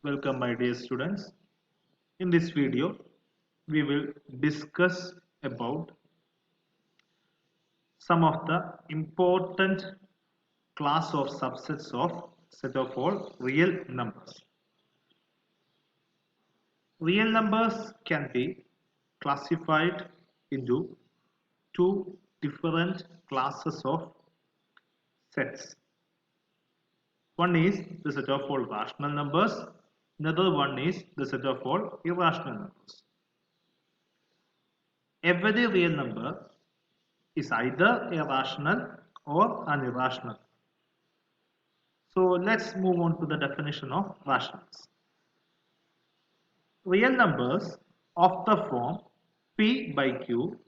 Welcome my dear students. In this video, we will discuss about some of the important class of subsets of set of all real numbers. Real numbers can be classified into two different classes of sets. One is the set of all rational numbers, another one is the set of all irrational numbers. Every real number is either a rational or an irrational. So let's move on to the definition of rationals. Real numbers of the form p by q,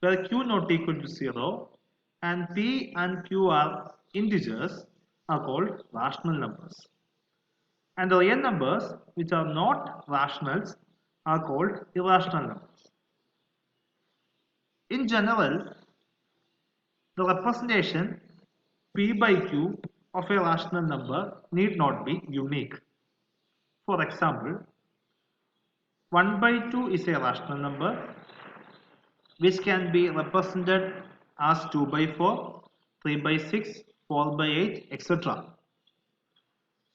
where q not equal to 0 and p and q are integers, are called rational numbers. And the real numbers which are not rationals are called irrational numbers. In general, the representation p by q of a rational number need not be unique. For example, 1 by 2 is a rational number which can be represented as 2 by 4, 3 by 6, 4 by 8, etc.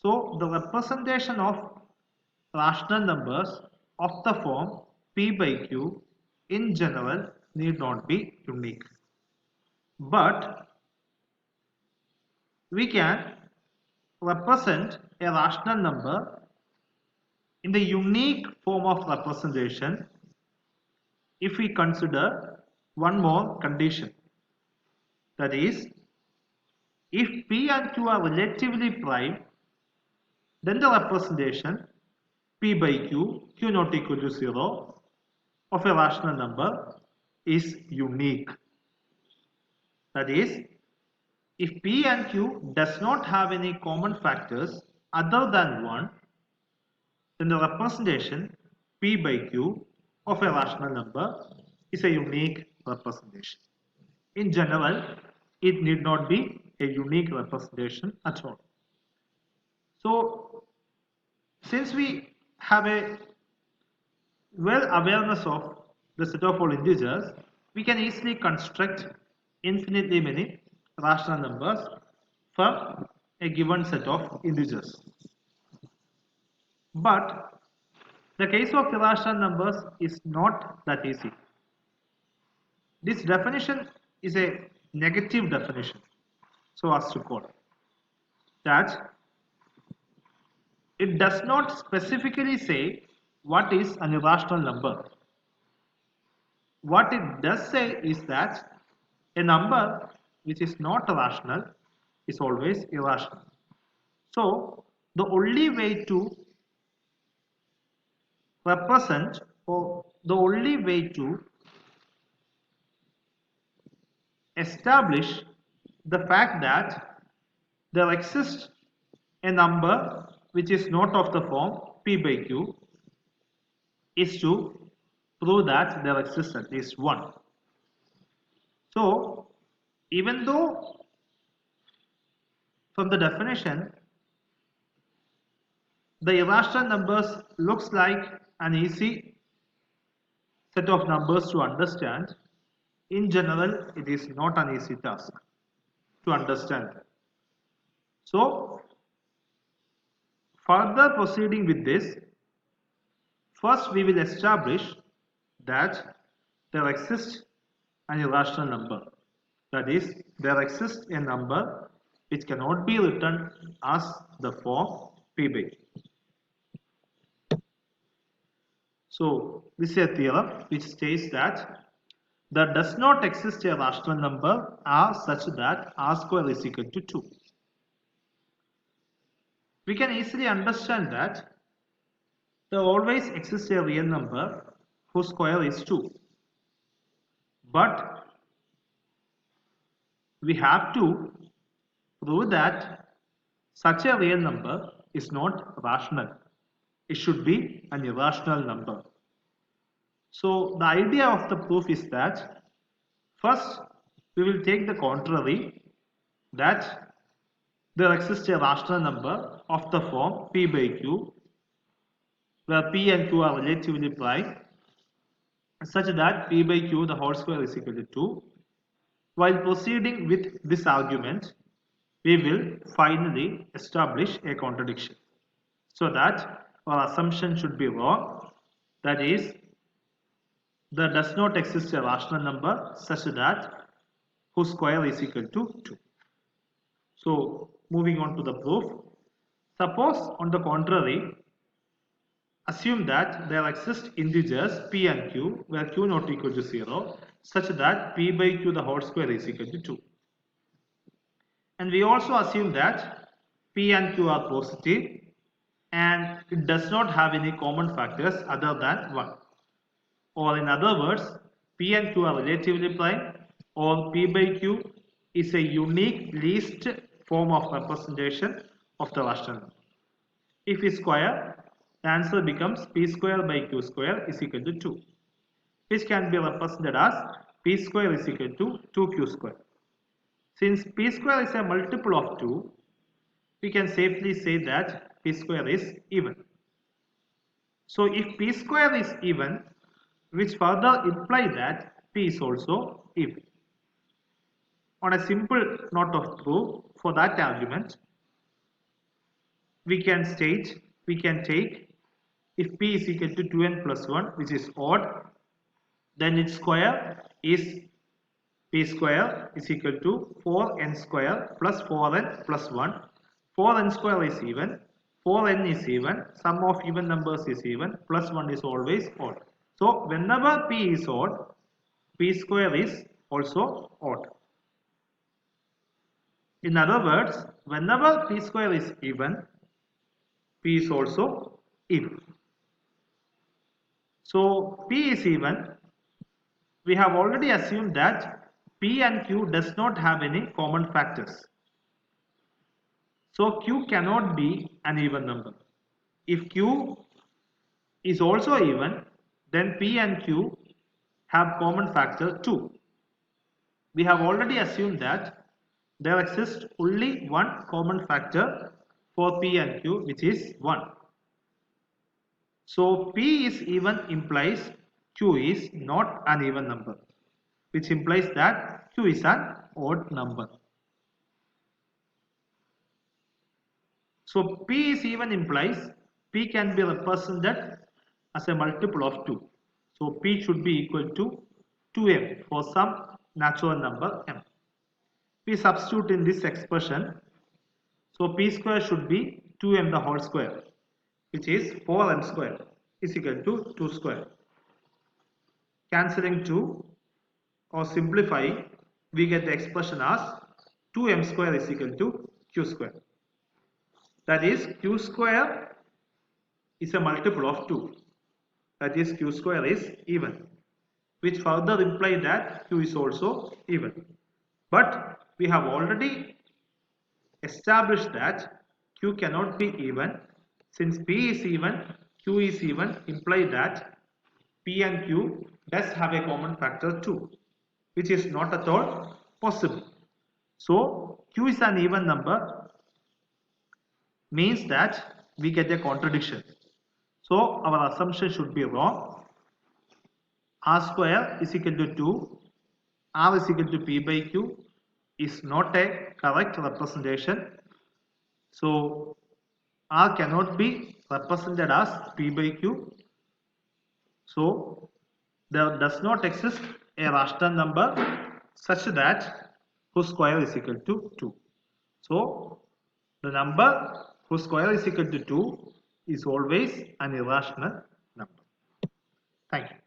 So the representation of rational numbers of the form p by q in general need not be unique. But we can represent a rational number in the unique form of representation if we consider one more condition. That is, if p and q are relatively prime, then the representation p by q, q not equal to 0 of a rational number is unique. That is, if p and q does not have any common factors other than 1, then the representation p by q of a rational number is a unique representation. In general, it need not be a unique representation at all. So, since we have a well awareness of the set of all integers, we can easily construct infinitely many rational numbers from a given set of integers. But the case of irrational numbers is not that easy. This definition is a negative definition, so as to call that it does not specifically say what is an irrational number. What it does say is that a number which is not rational is always irrational. So the only way to represent, or the only way to establish the fact that there exists a number which is not of the form p by q is to prove that there exists at least one. So even though from the definition the irrational numbers looks like an easy set of numbers to understand, in general it is not an easy task to understand. So further proceeding with this, first we will establish that there exists an irrational number. That is, there exists a number which cannot be written as the form p by q. So this is a theorem which states that there does not exist a rational number r such that r square is equal to 2. We can easily understand that there always exists a real number whose square is 2. But we have to prove that such a real number is not rational. It should be an irrational number. So the idea of the proof is that first we will take the contrary, that there exists a rational number of the form p by q where P and Q are relatively prime such that P by Q the whole square is equal to 2. While proceeding with this argument, we will finally establish a contradiction so that our assumption should be wrong. That is, there does not exist a rational number such that whose square is equal to 2. So moving on to the proof. Suppose on the contrary, assume that there exist integers p and q where q not equal to 0 such that p by q the whole square is equal to 2. And we also assume that p and q are positive and it does not have any common factors other than 1. Or in other words, p and q are relatively prime or p by q is a unique least form of representation of the rational number. If we square, the answer becomes p square by q square is equal to 2, which can be represented as p square is equal to 2q square. Since p square is a multiple of 2, we can safely say that p square is even. So if p square is even, which further imply that p is also even. On a simple note of proof for that argument, we can take if p is equal to 2n plus 1, which is odd, then its square is p square is equal to 4n square plus 4n plus 1. 4n square is even, 4n is even, sum of even numbers is even, plus 1 is always odd. So whenever p is odd, p square is also odd. In other words, whenever p square is even, p is also even. So p is even. We have already assumed that p and q does not have any common factors. So q cannot be an even number. If q is also even, then p and q have common factor 2. We have already assumed that there exists only one common factor for p and q, which is 1. So p is even implies q is not an even number, which implies that q is an odd number. So p is even implies p can be represented as a multiple of 2. So p should be equal to 2m for some natural number m. We substitute in this expression. So p square should be 2m the whole square, which is 4m square is equal to 2 square. Cancelling 2 or simplifying, we get the expression as 2m square is equal to q square. That is, q square is a multiple of 2. That is, q square is even, which further implies that q is also even. But we have already established that q cannot be even. Since p is even, q is even, imply that p and q does have a common factor 2, which is not at all possible. So q is an even number means that we get a contradiction. So our assumption should be wrong. R square is equal to 2, R is equal to p by q is not a correct representation. So R cannot be represented as p by q. So there does not exist a rational number such that whose square is equal to 2. So the number whose square is equal to 2 is always an irrational number. Thank you.